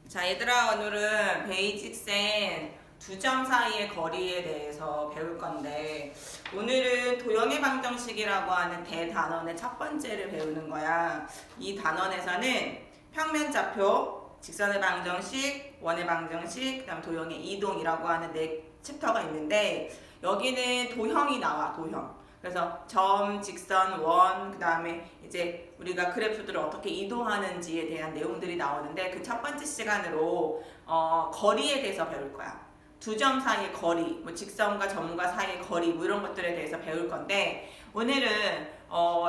자, 얘들아, 오늘은 베이직센 두 점 사이의 거리에 대해서 배울 건데, 오늘은 도형의 방정식이라고 하는 대단원의 첫 번째를 배우는 거야. 이 단원에서는 평면 좌표, 직선의 방정식, 원의 방정식, 그다음 도형의 이동이라고 하는 네 챕터가 있는데, 여기는 도형이 나와, 도형. 그래서 점, 직선, 원, 그 다음에 이제 우리가 그래프들을 어떻게 이동하는지에 대한 내용들이 나오는데, 그 첫 번째 시간으로 거리에 대해서 배울 거야. 두 점 사이의 거리, 뭐 직선과 점과 사이의 거리, 뭐 이런 것들에 대해서 배울 건데, 오늘은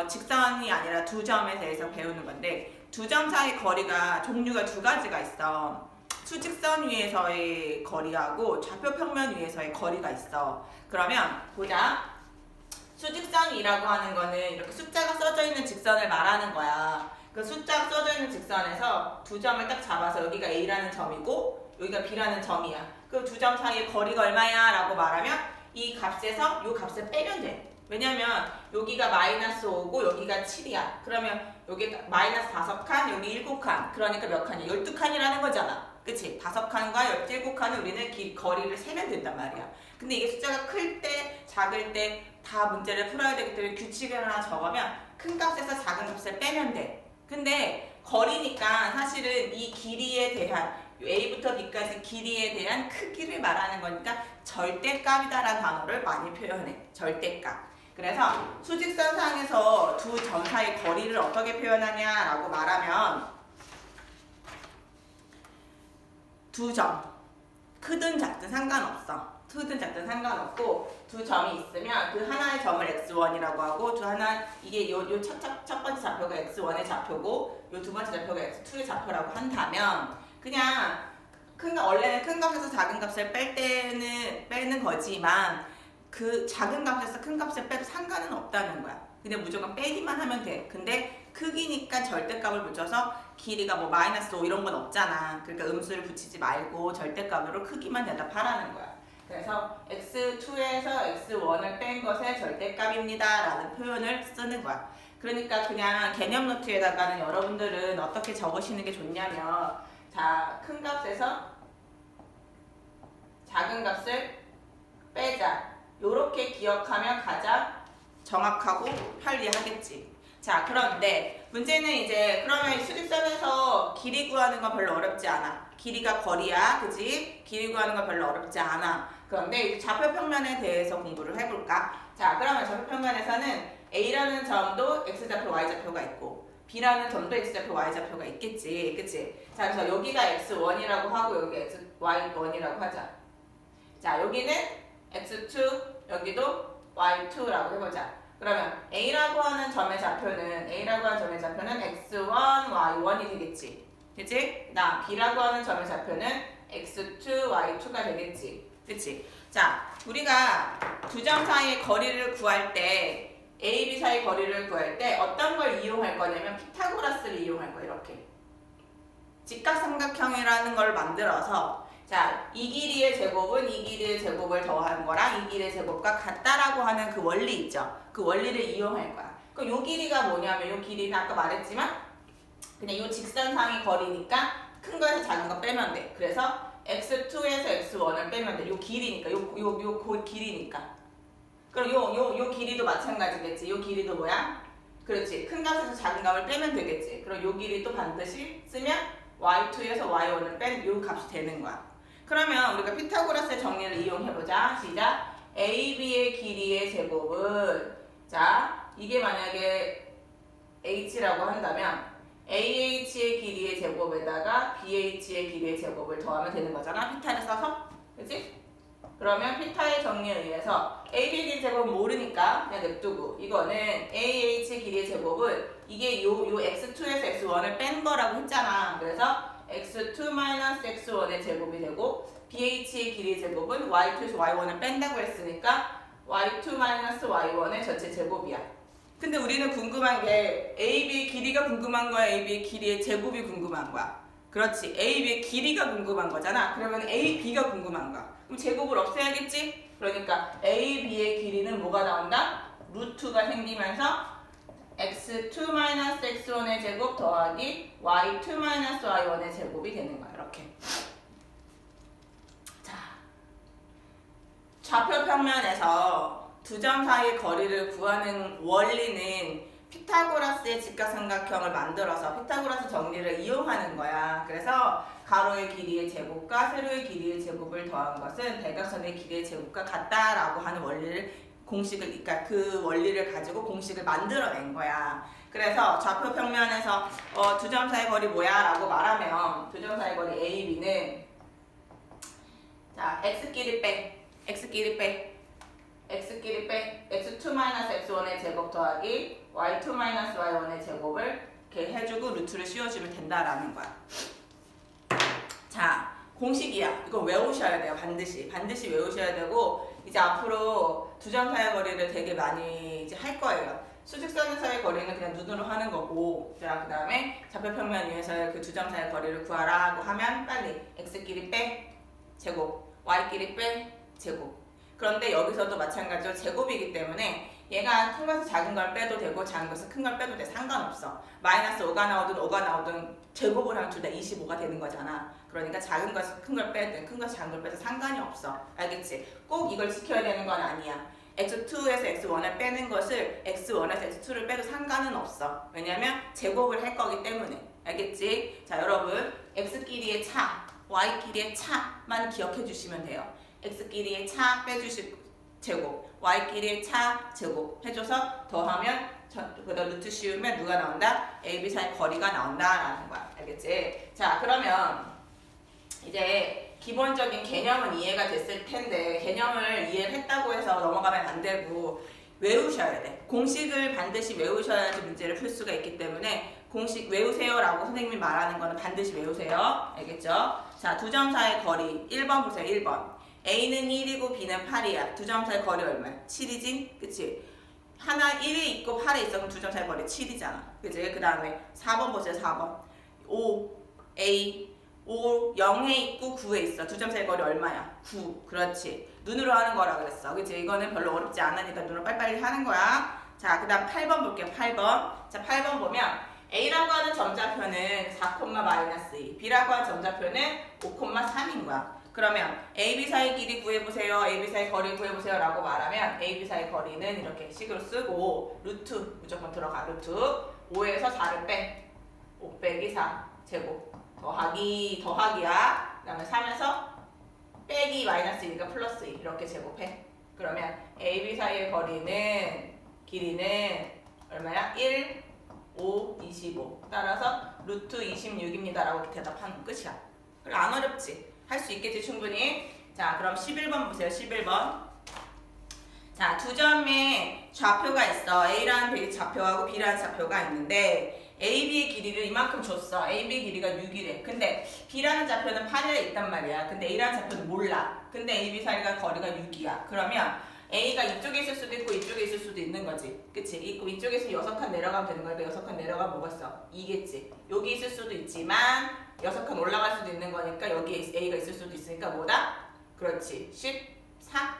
직선이 아니라 두 점에 대해서 배우는 건데, 두 점 사이의 거리가 종류가 두 가지가 있어. 수직선 위에서의 거리하고 좌표 평면 위에서의 거리가 있어. 그러면 보자. 수직선이라고 하는 거는 이렇게 숫자가 써져 있는 직선을 말하는 거야. 그 숫자가 써져 있는 직선에서 두 점을 딱 잡아서 여기가 A라는 점이고 여기가 B라는 점이야. 그 두 점 사이의 거리가 얼마야? 라고 말하면 이 값에서 이 값을 빼면 돼. 왜냐면 여기가 마이너스 5고 여기가 7이야. 그러면 여기 마이너스 5칸, 여기 7칸. 그러니까 몇 칸이야? 12칸이라는 거잖아. 그치? 5칸과 17칸은 우리는 거리를 세면 된단 말이야. 근데 이게 숫자가 클 때, 작을 때 다 문제를 풀어야 되기 때문에 규칙을 하나 적으면 큰 값에서 작은 값을 빼면 돼. 근데 거리니까 사실은 이 길이에 대한 A부터 B까지 길이에 대한 크기를 말하는 거니까 절대값이다라는 단어를 많이 표현해. 절대값. 그래서 수직선상에서 두 점 사이의 거리를 어떻게 표현하냐라고 말하면 두 점, 크든 작든 상관없어. 크든 작든 상관없고 두 점이 있으면 그 하나의 점을 x1이라고 하고 이게 첫 번째 좌표가 x1의 좌표고 요 두 번째 좌표가 x2의 좌표라고 한다면 그냥 원래는 큰 값에서 작은 값을 빼는 거지만 그 작은 값에서 큰 값을 빼도 상관은 없다는 거야. 근데 무조건 빼기만 하면 돼. 근데 크기니까 절대값을 붙여서 길이가 뭐 마이너스 5 이런 건 없잖아. 그러니까 음수를 붙이지 말고 절대값으로 크기만 대답하라는 거야. 그래서 x2에서 x1을 뺀 것의 절대값입니다 라는 표현을 쓰는 거야. 그러니까 그냥 개념 노트에다가는 여러분들은 어떻게 적으시는 게 좋냐면, 자, 큰 값에서 작은 값을 빼자. 요렇게 기억하면 가장 정확하고 편리하겠지. 자, 그런데 문제는 이제 그러면 수직선에서 길이 구하는 건 별로 어렵지 않아. 길이가 거리야, 그지? 길이 구하는 건 별로 어렵지 않아. 그런데 이제 좌표 평면에 대해서 공부를 해볼까? 자, 그러면 좌표 평면에서는 A라는 점도 X좌표, Y좌표가 있고 B라는 점도 X좌표, Y좌표가 있겠지, 그치? 자, 그래서 여기가 X1이라고 하고 여기 Y1이라고 하자. 자, 여기는 X2, 여기도 Y2라고 해보자. 그러면 A라고 하는 점의 좌표는 X1, Y1이 되겠지. 그치? 그다음 B라고 하는 점의 좌표는 X2, Y2가 되겠지. 그치? 자, 우리가 두 점 사이의 거리를 구할 때 A, B 사이의 거리를 구할 때 어떤 걸 이용할 거냐면 피타고라스를 이용할 거야. 이렇게 직각삼각형이라는 걸 만들어서, 자, 이 길이의 제곱은 이 길이의 제곱을 더하는 거랑 이 길이의 제곱과 같다라고 하는 그 원리 있죠. 그 원리를 이용할 거야. 그럼 요 길이가 뭐냐면, 요 길이는 아까 말했지만 그냥 요 직선상의 거리니까 큰 거에서 작은 거 빼면 돼. 그래서 x2에서 x1을 빼면 돼. 요 길이니까, 요 길이니까. 그럼 요 길이도 마찬가지겠지. 요 길이도 뭐야? 그렇지. 큰 값에서 작은 값을 빼면 되겠지. 그럼 요 길이도 반드시 쓰면 y2에서 y1을 뺀 요 값이 되는 거야. 그러면 우리가 피타고라스의 정리를 이용해보자. 시작. AB의 길이의 제곱은, 자, 이게 만약에 h라고 한다면 AH의 길이의 제곱에다가 BH의 길이의 제곱을 더하면 되는 거잖아. 피타를 써서. 그치? 그러면 피타의 정리에 의해서 AB의 길이 제곱은 모르니까 그냥 냅두고, 이거는 AH의 길이의 제곱은 이게 요 x2에서 x1을 뺀 거라고 했잖아. 그래서 x2-x1의 제곱이 되고, BH의 길이의 제곱은 y2에서 y1을 뺀다고 했으니까 y2-y1의 전체 제곱이야. 근데 우리는 궁금한 게 AB의 길이가 궁금한 거야, AB의 길이의 제곱이 궁금한 거야. 그렇지. AB의 길이가 궁금한 거잖아. 그러면 AB가 궁금한 거야. 그럼 제곱을 없애야겠지? 그러니까 AB의 길이는 뭐가 나온다? 루트가 생기면서 x2-x1의 제곱 더하기 y2-y1의 제곱이 되는 거야. 이렇게. 자, 좌표 평면에서 두 점 사이의 거리를 구하는 원리는 피타고라스의 직각삼각형을 만들어서 피타고라스 정리를 이용하는 거야. 그래서 가로의 길이의 제곱과 세로의 길이의 제곱을 더한 것은 대각선의 길이의 제곱과 같다라고 하는 원리를 그러니까 그 원리를 가지고 공식을 만들어낸 거야. 그래서 좌표 평면에서 두 점 사이 거리 뭐야? 라고 말하면 두 점 사이 거리 A, B는 자, x끼리 빼 x2-x1의 제곱 더하기 y2-y1의 제곱을 이렇게 해주고 루트를 씌워주면 된다라는 거야. 자, 공식이야. 이거 외우셔야 돼요. 반드시 외우셔야 되고 이제 앞으로 두 점 사이 거리를 되게 많이 이제 할 거예요. 수직선 사이 거리는 그냥 눈으로 하는 거고, 자, 그 다음에 좌표 평면 위에서 그 두 점 사이 거리를 구하라고 하면 빨리 x끼리 빼 제곱, y끼리 빼 제곱. 그런데 여기서도 마찬가지로 제곱이기 때문에 얘가 큰 것을 작은 걸 빼도 되고 작은 것을 큰 걸 빼도 돼. 상관없어. 마이너스 5가 나오든 5가 나오든 제곱을 하면 둘 다 25가 되는 거잖아. 그러니까 작은 것을 큰 걸 빼든 큰 것을 작은 걸 빼도 상관이 없어. 알겠지? 꼭 이걸 지켜야 되는 건 아니야. x2에서 x1을 빼는 것을 x1에서 x2를 빼도 상관은 없어. 왜냐면 제곱을 할 거기 때문에. 알겠지? 자, 여러분 x끼리의 차, y끼리의 차만 기억해 주시면 돼요. x끼리의 차 빼주시고 제곱, y끼리의 차 제곱 해줘서 더하면 그다음 루트 씌우면 누가 나온다? A, B 사이 거리가 나온다라는 거야. 알겠지? 자, 그러면 이제 기본적인 개념은 이해가 됐을 텐데 개념을 이해를 했다고 해서 넘어가면 안 되고 외우셔야 돼. 공식을 반드시 외우셔야지 문제를 풀 수가 있기 때문에 공식 외우세요라고 선생님이 말하는 거는 반드시 외우세요. 알겠죠? 자, 두 점 사이 거리 1번 보세요. 1번. A는 1이고 B는 8이야. 두 점 사이 거리 얼마야? 7이지? 그치? 하나 1이 있고 8이 있어. 그럼 두 점 사이 거리 7이잖아. 그치? 그 다음에 4번 보세요. 4번. 5, A, 5, 0에 있고 9에 있어. 두 점 사이 거리 얼마야? 9. 그렇지. 눈으로 하는 거라 그랬어. 그치? 이거는 별로 어렵지 않으니까 눈으로 빨리빨리 하는 거야. 자, 그 다음 8번 볼게요. 8번. 자, 8번 보면 A라고 하는 점좌표는 4,-2, B라고 하는 점좌표는 5,3인 거야. 그러면 AB 사이 길이 구해보세요. AB 사이 거리 구해보세요. 라고 말하면 AB 사이 거리는 이렇게 식으로 쓰고 루트 무조건 들어가. 루트 5에서 4를 빼. 5 빼기 4 제곱 더하기야. 그 다음에 3에서 빼기 마이너스 2니까 플러스 2 이렇게 제곱해. 그러면 AB 사이의 길이는 얼마야? 1, 5, 25 따라서 루트 26입니다. 라고 대답하는 끝이야. 그래, 안 어렵지? 할 수 있겠지 충분히. 자, 그럼 11번 보세요. 11번. 자, 두 점의 좌표가 있어. A라는 좌표하고 B라는 좌표가 있는데 AB의 길이를 이만큼 줬어. AB의 길이가 6이래. 근데 B라는 좌표는 8에 있단 말이야. 근데 A라는 좌표는 몰라. 근데 AB 사이가 거리가 6이야. 그러면 A가 이쪽에 있을 수도 있고 이쪽에 있을 수도 있는 거지. 그치? 이쪽에서 6칸 내려가면 되는 거니까 6칸 내려가면 뭐가 있어? 2겠지. 여기 있을 수도 있지만 6칸 올라갈 수도 있는 거니까 여기에 A가 있을 수도 있으니까 뭐다? 그렇지. 14?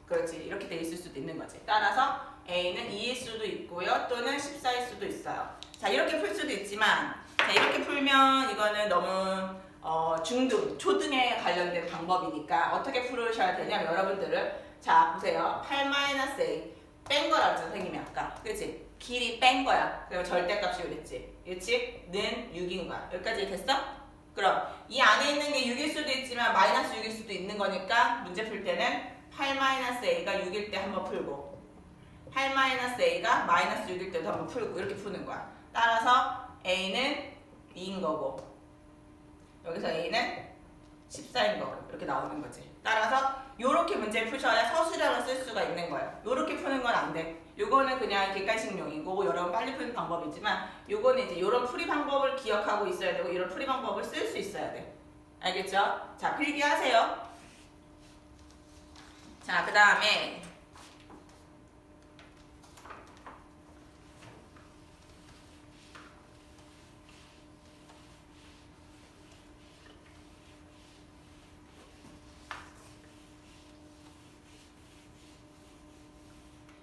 그렇지. 이렇게 돼 있을 수도 있는 거지. 따라서 A는 2일 수도 있고요. 또는 14일 수도 있어요. 자, 이렇게 풀 수도 있지만 자, 이렇게 풀면 이거는 너무 중등, 초등에 관련된 방법이니까 어떻게 풀으셔야 되냐면 여러분들은 자, 보세요. 8-A 뺀 거라 그랬죠, 선생님이 아까. 그치? 길이 뺀 거야. 그럼 절대값이 오겠지. 그치? 는 6인 거야. 여기까지 됐어? 그럼 이 안에 있는 게 6일 수도 있지만 마이너스 6일 수도 있는 거니까 문제 풀 때는 8-A가 6일 때 한번 풀고 8-A가 마이너스 6일 때도 한번 풀고 이렇게 푸는 거야. 따라서 A는 2인 거고 여기서 A는 14인 거고 이렇게 나오는 거지. 따라서 요렇게 문제를 푸셔야 서술형을 쓸 수가 있는 거예요. 요렇게 푸는 건 안 돼. 요거는 그냥 객관식용이고 여러분 빨리 푸는 방법이지만 요거는 이제 요런 풀이 방법을 기억하고 있어야 되고 이런 풀이 방법을 쓸 수 있어야 돼. 알겠죠? 자, 필기하세요. 자, 그 다음에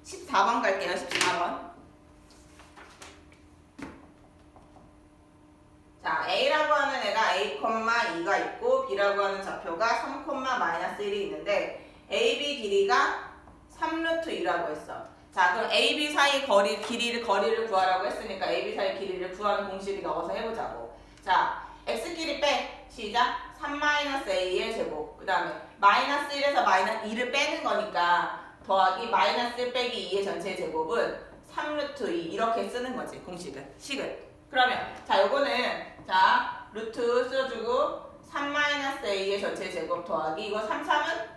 14번 갈게요. 14번. 2가 있고 B라고 하는 좌표가 3,-1이 있는데 AB 길이가 3루트2라고 했어. 자, 그럼 AB 사이 거리를 구하라고 했으니까 AB 사이 길이를 구하는 공식을 넣어서 해보자고. 자, x 길이 빼. 시작. 3-a의 제곱. 그 다음에 마이너스 1에서 마이너스 2를 빼는 거니까 더하기 마이너스 1 빼기 2의 전체 제곱은 3루트 2 이렇게 쓰는 거지 공식은. 식을. 그러면 자 요거는 자 루트 써주고 3-a의 전체 제곱 더하기 이거 3, 3은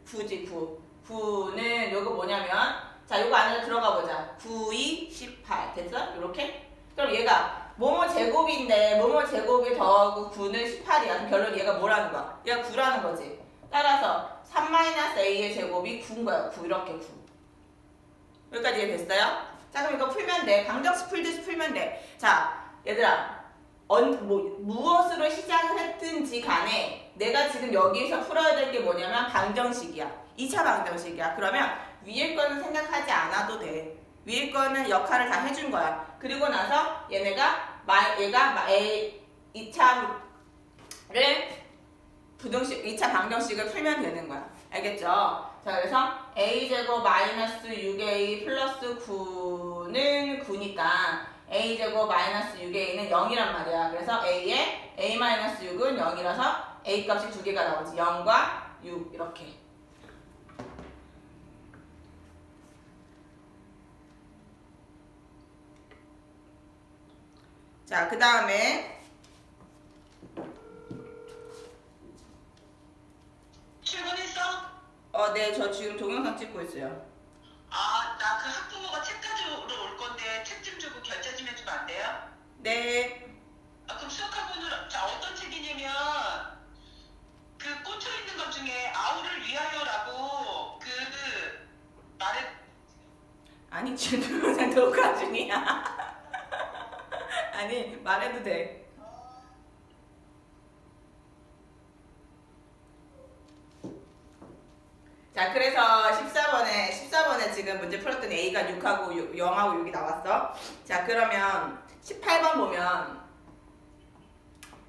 9지 9. 9는 요거 뭐냐면 자 요거 안으로 들어가 보자. 9, 2, 18 됐어? 요렇게? 그럼 얘가 뭐뭐 제곱인데 뭐뭐 제곱이 더하고 9는 18이야. 그럼 결론 얘가 뭐라는 거야? 얘가 9라는 거지. 따라서 3-a의 제곱이 9인 거야. 9 이렇게 9. 여기까지 이해됐어요? 자 그럼 이거 풀면 돼. 방정식 풀듯이 풀면 돼. 자 얘들아 무엇으로 시작을 했든지 간에 내가 지금 여기서 풀어야 될 게 뭐냐면 방정식이야. 2차 방정식이야. 그러면 위에 거는 생각하지 않아도 돼. 위에 거는 역할을 다 해준 거야. 그리고 나서 얘가 2차를 부등식 2차 방정식을 풀면 되는 거야. 알겠죠? 자 그래서 a제곱 마이너스 6a 플러스 9는 9니까 a제곱 마이너스 6a는 0이란 말이야. 그래서 a에 a 마이너스 6은 0이라서 a 값이 두 개가 나오지. 0과 6 이렇게. 자, 그 다음에 출근했어? 네, 저 지금 동영상 찍고 있어요. 아, 나 그 학부모가 책 가지러 올 건데 책 좀 주고 결제 좀 해주면 안 돼요? 네. 아, 그럼 수학학원은 자 어떤 책이냐면 그 꽂혀 있는 것 중에 아우를 위하여라고 그 말을 아니, 지금 동영상 녹화 중이야. 아니, 말해도 돼. 자, 그래서 14번에 지금 문제 풀었더니 A가 6하고 0하고 6이 나왔어. 자, 그러면 18번 보면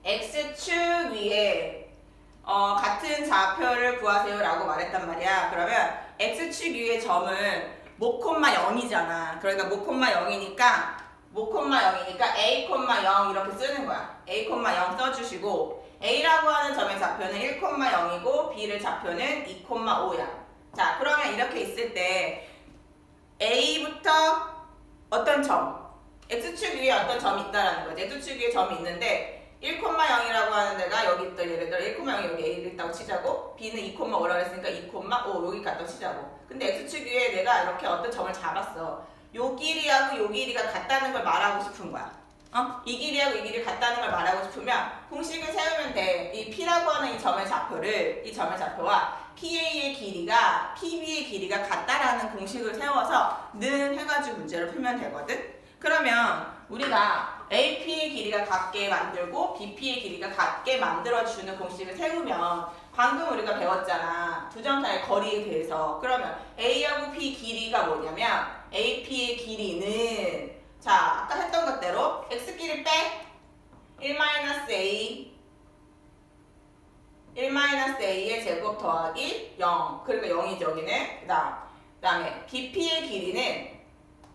X축 위에 같은 좌표를 구하세요 라고 말했단 말이야. 그러면 X축 위의 점은 모, 0이잖아. 그러니까 모, 0이니까 A, 0 이렇게 쓰는 거야. A, 0 써주시고 A라고 하는 점의 좌표는 1,0이고 B를 좌표는 2,5야. 자, 그러면 이렇게 있을 때 A부터 어떤 점, X축 위에 어떤 점이 있다라는 거지. X축 위에 점이 있는데 1,0이라고 하는 데가 여기 있다. 예를 들어 1,0 여기 A를 있다고 치자고 B는 2,5라고 했으니까 2,5 여기 갖다 치자고. 근데 X축 위에 내가 이렇게 어떤 점을 잡았어. 요 길이하고 요 길이가 같다는 걸 말하고 싶은 거야. 이 길이하고 이 길이 같다는 걸 말하고 싶으면 공식을 세우면 돼. 이 P라고 하는 이 점의 좌표와 PA의 길이가 PB의 길이가 같다라는 공식을 세워서 는 해가지고 문제를 풀면 되거든. 그러면 우리가 AP의 길이가 같게 만들고 BP의 길이가 같게 만들어주는 공식을 세우면 방금 우리가 배웠잖아. 두 점 사이의 거리에 대해서. 그러면 A하고 P 길이가 뭐냐면 AP의 길이는 자, 아까 했던 것대로 X끼리 빼 1-A의 제곱 더하기 0. 그러니까 0이죠, 여기는. 그 다음에 BP의 길이는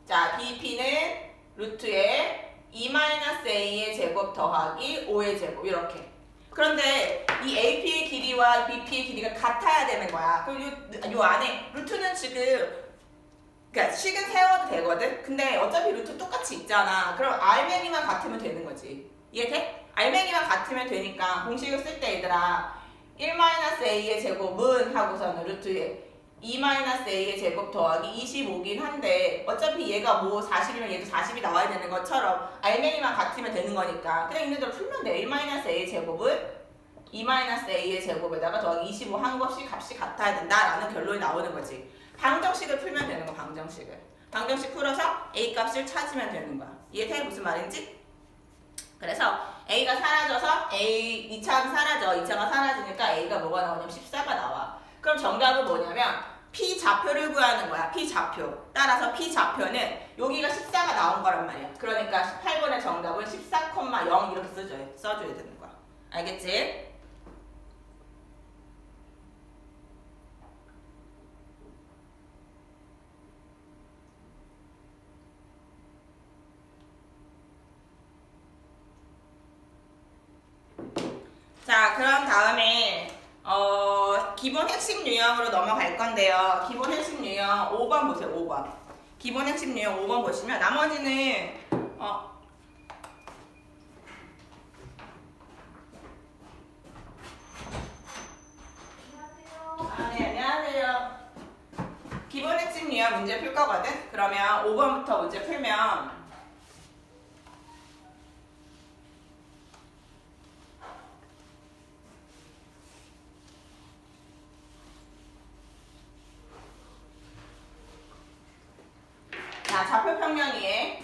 자, BP는 루트에 2-A의 제곱 더하기 5의 제곱 이렇게. 그런데 이 AP의 길이와 BP의 길이가 같아야 되는 거야. 그럼 요 안에 루트는 지금 그러니까 식은 세워도 되거든? 근데 어차피 루트 똑같이 있잖아. 그럼 알맹이만 같으면 되는 거지. 이해돼? 알맹이만 같으면 되니까 공식을 쓸 때 얘들아 1-A의 제곱은 하고서는 루트에 2-A의 제곱 더하기 25긴 한데 어차피 얘가 뭐 40이면 얘도 40이 나와야 되는 것처럼 알맹이만 같으면 되는 거니까 그냥 있는 대로 풀면 돼. 1-A의 제곱은 2-A의 제곱에다가 더하기 25 한 것이 값이 같아야 된다라는 결론이 나오는 거지. 방정식을 풀면 되는 거. 방정식 풀어서 A 값을 찾으면 되는 거야. 이해돼? 무슨 말인지? 그래서 A가 사라져서 2차가 사라져. 2차가 사라지니까 A가 뭐가 나오냐면 14가 나와. 그럼 정답은 뭐냐면 P 좌표를 구하는 거야. P 좌표. 따라서 P 좌표는 여기가 14가 나온 거란 말이야. 그러니까 18번의 정답은 14,0 이렇게 써줘야 되는 거야. 알겠지? 자, 그럼 다음에 기본 핵심 유형으로 넘어갈 건데요. 기본 핵심 유형 5번 보세요. 5번. 기본 핵심 유형 5번 보시면 나머지는 네, 안녕하세요. 기본 핵심 유형 문제 풀 거거든. 그러면 5번부터 문제 풀면 자, 좌표 평면이에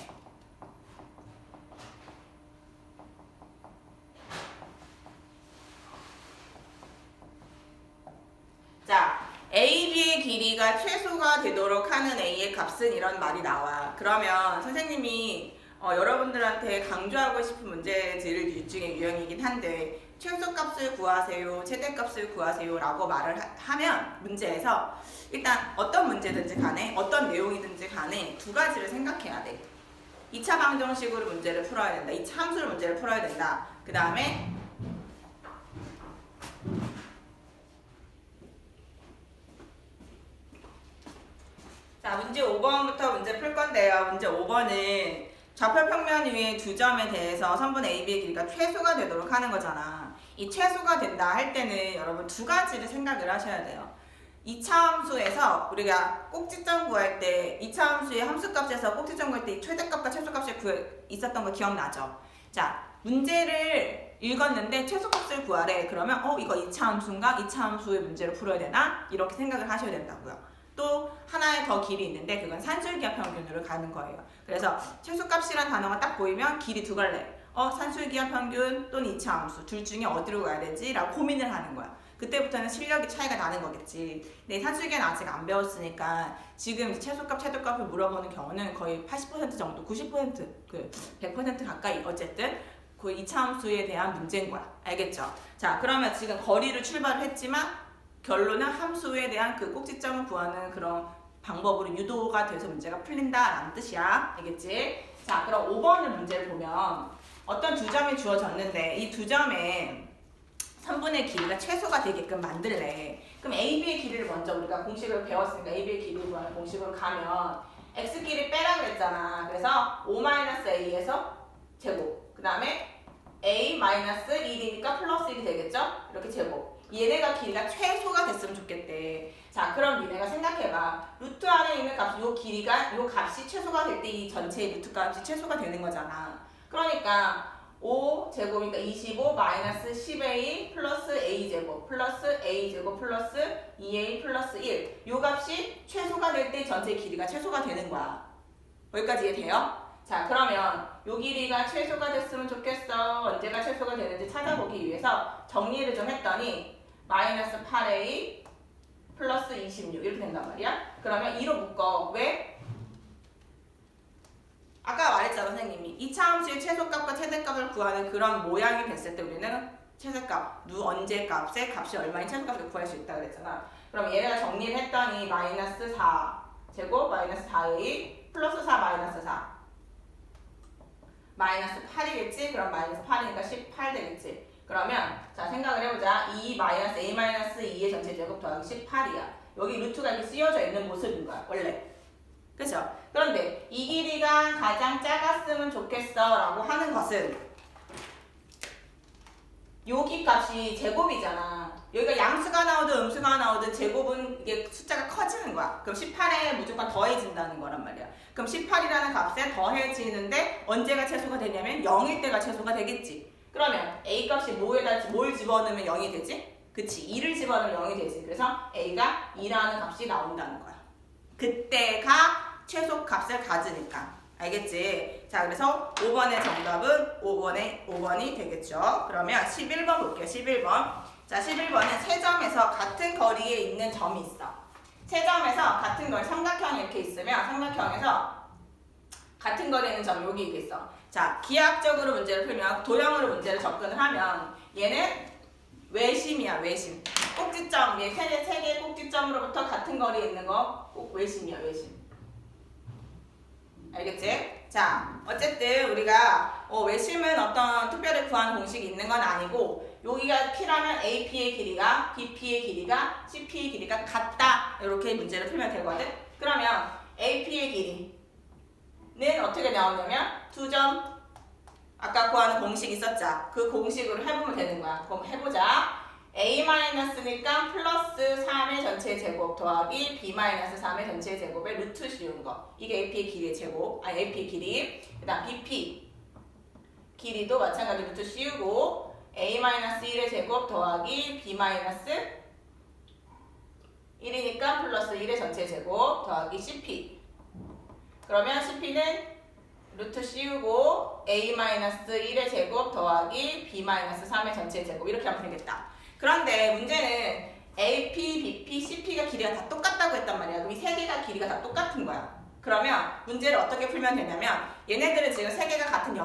자, AB의 길이가 최소가 되도록 하는 A의 값은 이런 말이 나와. 그러면 선생님이 여러분들한테 강조하고 싶은 문제들 중에 유형이긴 한데 최소값을 구하세요, 최대값을 구하세요 라고 말을 하면 문제에서 일단 어떤 문제든지 간에 어떤 내용이든지 간에 두 가지를 생각해야 돼. 2차 방정식으로 문제를 풀어야 된다. 2차 함수로 문제를 풀어야 된다. 그 다음에 자, 문제 5번부터 문제 풀 건데요. 문제 5번은 좌표 평면 위의 두 점에 대해서 선분 AB의 길이가 최소가 되도록 하는 거잖아. 이 최소가 된다 할 때는 여러분 두 가지를 생각을 하셔야 돼요. 2차 함수에서 우리가 꼭지점 구할 때 2차 함수의 함수값에서 꼭지점 구할 때 최대값과 최소값이 있었던 거 기억나죠? 자, 문제를 읽었는데 최소값을 구하래. 그러면 이거 2차 함수인가? 2차 함수의 문제를 풀어야 되나? 이렇게 생각을 하셔야 된다고요. 또 하나의 더 길이 있는데 그건 산술기하 평균으로 가는 거예요. 그래서 최소값이란 단어가 딱 보이면 길이 두 갈래. 산술기하 평균 또는 2차 함수 둘 중에 어디로 가야 되지? 라고 고민을 하는 거야. 그때부터는 실력이 차이가 나는 거겠지. 근데 산술기는 아직 안 배웠으니까 지금 최소값, 최대값을 물어보는 경우는 거의 80% 정도, 90%, 100% 가까이 어쨌든 그 2차 함수에 대한 문제인 거야. 알겠죠? 자, 그러면 지금 거리를 출발을 했지만 결론은 함수에 대한 그 꼭지점을 구하는 그런 방법으로 유도가 돼서 문제가 풀린다라는 뜻이야. 알겠지? 자, 그럼 5번의 문제를 보면 어떤 두 점이 주어졌는데 이 두 점에 선분의 길이가 최소가 되게끔 만들래. 그럼 AB의 길이를 먼저 우리가 공식을 배웠으니까 AB의 길이를 구하는 공식으로 가면 X끼리 빼라 그랬잖아. 그래서 5-A에서 제곱 그 다음에 A-1이니까 플러스 1이 되겠죠? 이렇게 제곱. 얘네가 길이가 최소가 됐으면 좋겠대. 자, 그럼 니네가 생각해봐. 루트 안에 있는 값, 요 길이가, 요 값이 최소가 될 때 이 전체의 루트 값이 최소가 되는 거잖아. 그러니까 5제곱이니까 25 마이너스 10a 플러스 a제곱 플러스 a제곱 플러스 2a 플러스 1. 요 값이 최소가 될 때 전체의 길이가 최소가 되는 거야. 여기까지 이해돼요? 자, 그러면 요 길이가 최소가 됐으면 좋겠어. 언제가 최소가 되는지 찾아보기 위해서 정리를 좀 했더니 마이너스 8a 플러스 26 이렇게 된단 말이야. 그러면 2로 묶어. 왜? 아까 말했잖아 선생님이 2차 함수의 최소값과 최대값을 구하는 그런 모양이 됐을 때 우리는 최소값, 언제 값의 값이 얼마인 최소값을 구할 수 있다 그랬잖아. 그럼 얘네가 정리를 했더니 마이너스 4 제곱 마이너스 4a 플러스 4 마이너스 4 마이너스 8이겠지? 그럼 마이너스 8이니까 18 되겠지? 그러면 자 생각을 해보자. 2 마이너스 a 마이너스 2의 전체 제곱 더하기 18이야. 여기 루트가 이렇게 쓰여져 있는 모습인 거야 원래. 그쵸? 그런데 이 길이가 가장 작았으면 좋겠어 라고 하는 것은 여기 값이 제곱이잖아. 여기가 양수가 나오든 음수가 나오든 제곱은 이게 숫자가 커지는 거야. 그럼 18에 무조건 더해진다는 거란 말이야. 그럼 18이라는 값에 더해지는데 언제가 최소가 되냐면 0일 때가 최소가 되겠지. 그러면 a 값이 뭐에다 뭘 집어넣으면 0이 되지? 그치, 2를 집어넣으면 0이 되지. 그래서 a가 2라는 값이 나온다는 거야. 그때가 최소 값을 가지니까. 알겠지? 자, 그래서 5번의 정답은 5번이 되겠죠. 그러면 11번 볼게요. 11번. 자, 11번은 세 점에서 같은 거리에 있는 점이 있어. 세 점에서 같은 거리, 삼각형이 이렇게 있으면 삼각형에서 같은 거리에 있는 점 여기 있어. 자, 기하학적으로 문제를 풀면 도형으로 문제를 접근을 하면 얘는 외심이야, 외심. 꼭지점, 얘 세 개의 꼭지점으로부터 같은 거리에 있는 거 꼭 외심이야, 외심. 알겠지? 자, 어쨌든 우리가 외심은 어떤 특별히 구하는 공식이 있는 건 아니고 여기가 P라면 AP의 길이가 BP의 길이가 CP의 길이가 같다. 이렇게 문제를 풀면 되거든? 그러면 AP의 길이는 어떻게 나오냐면 두 점 아까 구하는 공식 있었자. 그 공식으로 해보면 되는 거야. 그럼 해보자. A-니까 플러스 3의 전체 제곱 더하기 B-3의 전체 제곱의 루트 씌운 거. 이게 AP의 길이의 제곱. 아니 AP의 길이. 그 다음 BP 길이도 마찬가지 루트 씌우고 A-1의 제곱 더하기 B-1이니까 플러스 1의 전체 제곱 더하기 CP. 그러면 CP는 루트 씌우고 A-1의 제곱 더하기 B-3의 전체 제곱 이렇게 하면 되겠다. 그런데 문제는 AP, BP, CP가 길이가 다 똑같다고 했단 말이야. 그럼 이 세 개가 길이가 다 똑같은 거야. 그러면 문제를 어떻게 풀면 되냐면 얘네들은 지금 세 개가 같은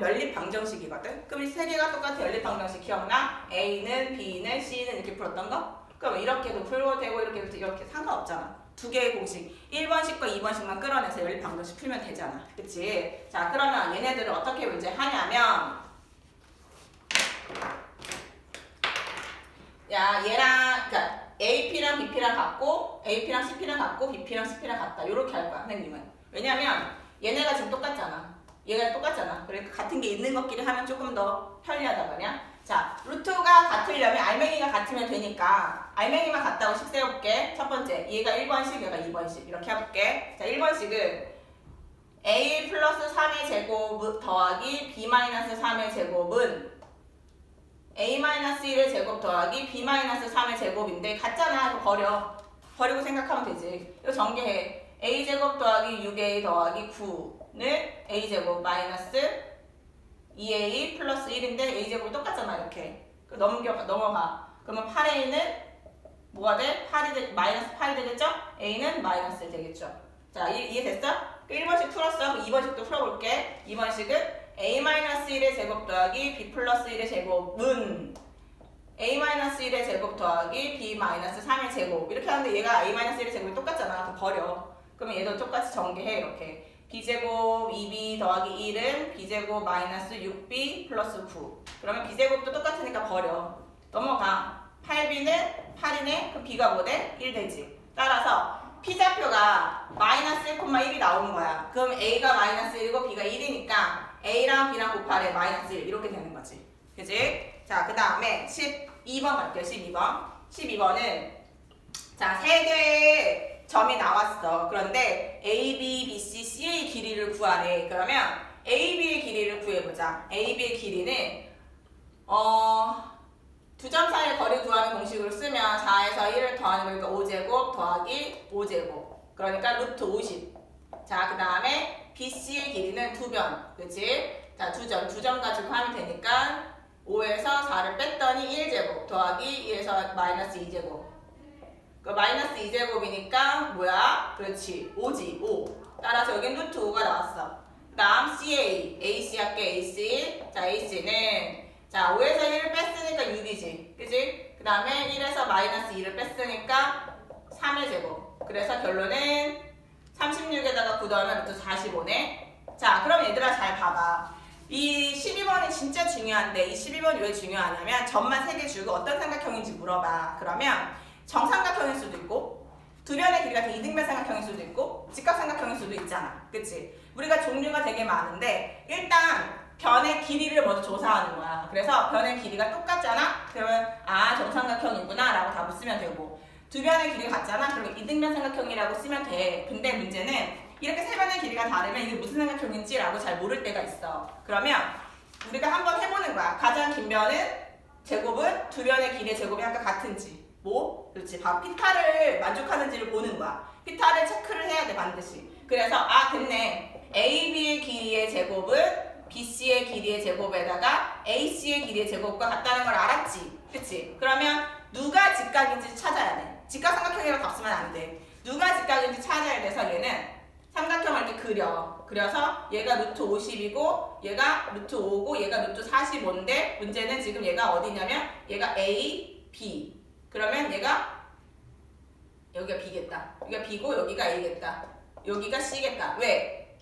연립 방정식이거든. 그럼 이 세 개가 똑같은 연립 방정식 기억나? A는 B는 C는 이렇게 풀었던 거? 그럼 이렇게도 풀어도 되고 이렇게 상관없잖아. 두 개의 공식 1번씩과 2번씩만 끌어내서 연립 방정식 풀면 되잖아. 그치? 자, 그러면 얘네들을 어떻게 문제 하냐면 야, 얘랑, 그니까, AP랑 BP랑 같고, AP랑 CP랑 같고, BP랑 CP랑 같다. 요렇게 할 거야, 선생님은. 왜냐면, 얘네가 지금 똑같잖아. 얘가 똑같잖아. 그러니까 같은 게 있는 것끼리 하면 조금 더 편리하단 말이야. 자, 루트가 같으려면 알맹이가 같으면 되니까, 알맹이만 같다고 식 세워볼게. 첫 번째, 얘가 1번씩, 얘가 2번씩. 이렇게 해볼게. 자, 1번씩은 A 플러스 3의 제곱 더하기 B-3의 제곱은 A-1의 제곱 더하기 B-3의 제곱인데 같잖아. 이거 버리고 생각하면 되지. 이거 전개해. A제곱 더하기 6A 더하기 9는 A제곱 마이너스 2A 플러스 1인데 A제곱이 똑같잖아. 이렇게. 넘어가. 그러면 8A는 뭐가 돼? 마이너스 8이 되겠죠? A는 마이너스 1 되겠죠? 자, 이해됐어? 1번씩 풀었어. 그럼 2번씩도 풀어볼게. 2번씩은 A-1의 제곱 더하기 B 플러스 1의 제곱은 A-1의 제곱 더하기 B-3의 제곱 이렇게 하는데 얘가 A-1의 제곱이 똑같잖아. 그럼 버려. 그러면 얘도 똑같이 전개해. 이렇게 B제곱 2B 더하기 1은 B제곱 마이너스 6B 플러스 9 그러면 B제곱도 똑같으니까 버려. 넘어가. 8B는 8이네? 그럼 B가 뭐 돼? 1 되지. 따라서 P좌표가 마이너스 1,1이 나오는 거야. 그럼 A가 마이너스 1이고 B가 1이니까 A랑 B랑 곱하래 마이너스 1 이렇게 되는 거지. 그지? 자, 그 다음에 12번 갈게요. 12번은 자, 세 개의 점이 나왔어. 그런데 A, B, B, C, C의 길이를 구하래. 그러면 A, B의 길이를 구해보자. A, B의 길이는 두 점 사이의 거리 구하는 공식으로 쓰면 4에서 1을 더하는 거니까 5제곱 더하기 5제곱 그러니까 루트 50. 자, 그 다음에 BC의 길이는 2변. 그치? 자, 두 점 가지고 하면 되니까 5에서 4를 뺐더니 1제곱 더하기 1에서 마이너스 2제곱. 그 마이너스 2제곱이니까 뭐야? 그렇지. 5지. 5. 따라서 여긴 루트 5가 나왔어. 그 다음 CA. AC 할게. AC. 자, AC는 자, 5에서 1을 뺐으니까 6이지. 그치? 그 다음에 1에서 마이너스 2를 뺐으니까 3의 제곱. 그래서 결론은 36에다가 9 더하면 루트 45네. 자, 그럼 얘들아 잘 봐봐. 이 12번이 진짜 중요한데 이 12번이 왜 중요하냐면 점만 3개 주고 어떤 삼각형인지 물어봐. 그러면 정삼각형일 수도 있고 두 변의 길이가 이등변 삼각형일 수도 있고 직각삼각형일 수도 있잖아. 그치? 우리가 종류가 되게 많은데 일단 변의 길이를 먼저 조사하는 거야. 그래서 변의 길이가 똑같잖아? 그러면 아, 정삼각형이구나 라고 답을 쓰면 되고 두 변의 길이가 같잖아? 그러면 이등변 삼각형이라고 쓰면 돼. 근데 문제는 이렇게 세 변의 길이가 다르면 이게 무슨 삼각형인지 라고 잘 모를 때가 있어. 그러면 우리가 한번 해보는 거야. 가장 긴 변은 제곱은 두 변의 길이의 제곱이 아까 같은지 뭐? 그렇지. 피타를 만족하는지를 보는 거야. 피타를 체크를 해야 돼 반드시. 그래서 아, 됐네. AB의 길이의 제곱은 BC의 길이의 제곱에다가 AC의 길이의 제곱과 같다는 걸 알았지. 그치? 그러면 누가 직각인지 찾아야 돼. 직각삼각형이라고 답 쓰면 안 돼. 누가 직각인지 찾아야 돼서 얘는 삼각형을 이렇게 그려서 얘가 루트 50이고 얘가 루트 5고 얘가 루트 45인데 문제는 지금 얘가 어디냐면 얘가 A, B. 그러면 얘가 여기가 B겠다. 여기가 B고 여기가 A겠다. 여기가 C겠다. 왜?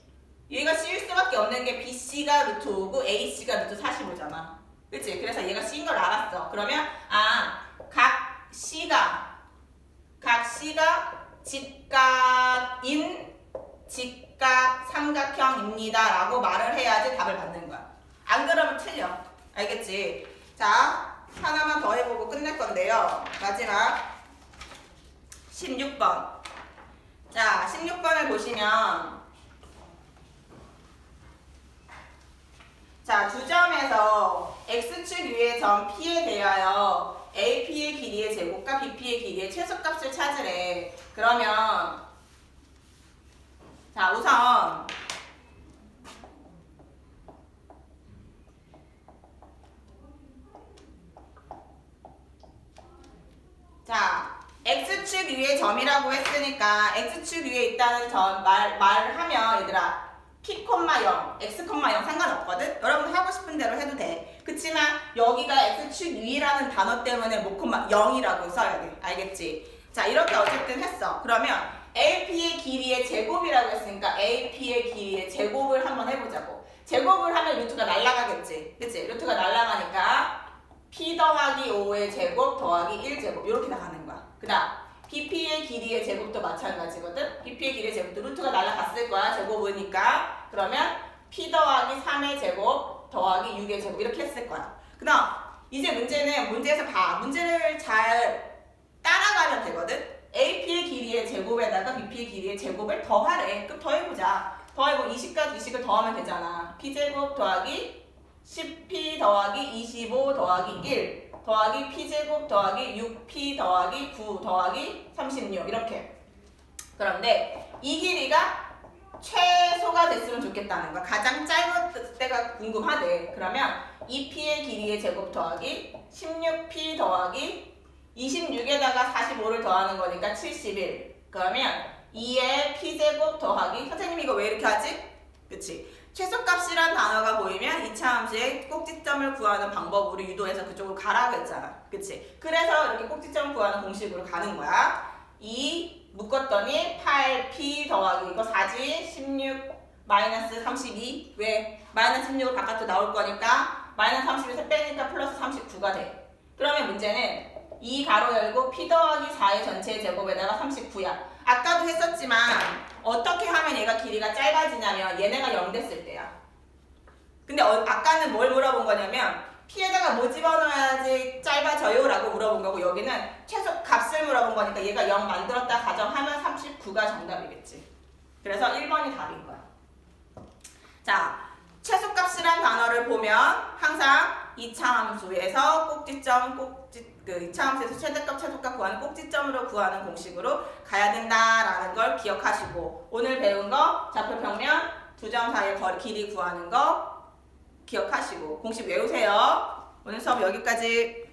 얘가 C일 수밖에 없는 게 BC가 루트 5고 AC가 루트 45잖아. 그치? 그래서 얘가 C인 걸 알았어. 그러면 각 C가 직각 삼각형입니다 라고 말을 해야지 답을 받는 거야. 안 그러면 틀려. 알겠지? 자, 하나만 더 해보고 끝낼 건데요. 마지막 16번. 자, 16번을 보시면 자, 두 점에서 X축 위의 점 P에 대하여 AP의 길이의 제곱과 BP의 길이의 최소값을 찾으래. 그러면 자, 우선 자, X축 위의 점이라고 했으니까 X축 위에 있다는 점 말을 하면 얘들아 P, 0, X, 0 상관없거든? 여러분 하고 싶은 대로 해도 돼. 그치만 여기가 X축 위라는 단어 때문에 뭐 0이라고 써야 돼. 알겠지? 자, 이렇게 어쨌든 했어. 그러면 AP의 길이의 제곱이라고 했으니까 AP의 길이의 제곱을 한번 해보자고. 제곱을 하면 루트가 날아가겠지? 그치? 루트가 날아가니까 P 더하기 5의 제곱 더하기 1제곱 이렇게 나가는 거야. 그 다음 BP의 길이의 제곱도 마찬가지거든? BP의 길이의 제곱도 루트가 날아갔을 거야. 제곱이니까. 그러면 P 더하기 3의 제곱 더하기 6의 제곱 이렇게 했을 거야. 그 다음 이제 문제는 문제에서 봐. 문제를 잘 따라가면 되거든? AP의 길이의 제곱에다가 BP의 길이의 제곱을 더하래. 그럼 더해보자. 더해보고 20과 20을 더하면 되잖아. P제곱 더하기 10P 더하기 25 더하기 1 더하기 P제곱 더하기 6P 더하기 9 더하기 36 이렇게. 그런데 이 길이가 최소가 됐으면 좋겠다는 거야. 가장 짧은 때가 궁금하대. 그러면 2P의 길이의 제곱 더하기 16P 더하기 26에다가 45를 더하는 거니까 71. 그러면 2의 P제곱 더하기 선생님 이거 왜 이렇게 하지? 그치? 최소값이란 단어가 보이면 이차함수의 꼭지점을 구하는 방법으로 유도해서 그쪽으로 가라고 했잖아. 그치? 그래서 이렇게 꼭지점 구하는 공식으로 가는 거야. 2 묶었더니 8P 더하기 이거 4지 16 마이너스 32 왜? 마이너스 16을 바깥으로 나올 거니까 마이너스 32에서 빼니까 플러스 39가 돼. 그러면 문제는 2 가로 열고 P 더하기 4의 전체 제곱에다가 39야. 아까도 했었지만 어떻게 하면 얘가 길이가 짧아지냐면 얘네가 0 됐을 때야. 근데 아까는 뭘 물어본 거냐면 P에다가 뭐 집어넣어야지 짧아져요? 라고 물어본 거고 여기는 최소 값을 물어본 거니까 얘가 0 만들었다 가정하면 39가 정답이겠지. 그래서 1번이 답인 거야. 자, 최소값이란 단어를 보면 항상 2차 함수에서 꼭지점, 그 2차 함수에서 최대값, 최소값 구하는 꼭지점으로 구하는 공식으로 가야 된다라는 걸 기억하시고 오늘 배운 거 좌표 평면 두 점 사이의 길이 구하는 거 기억하시고 공식 외우세요. 오늘 수업 여기까지.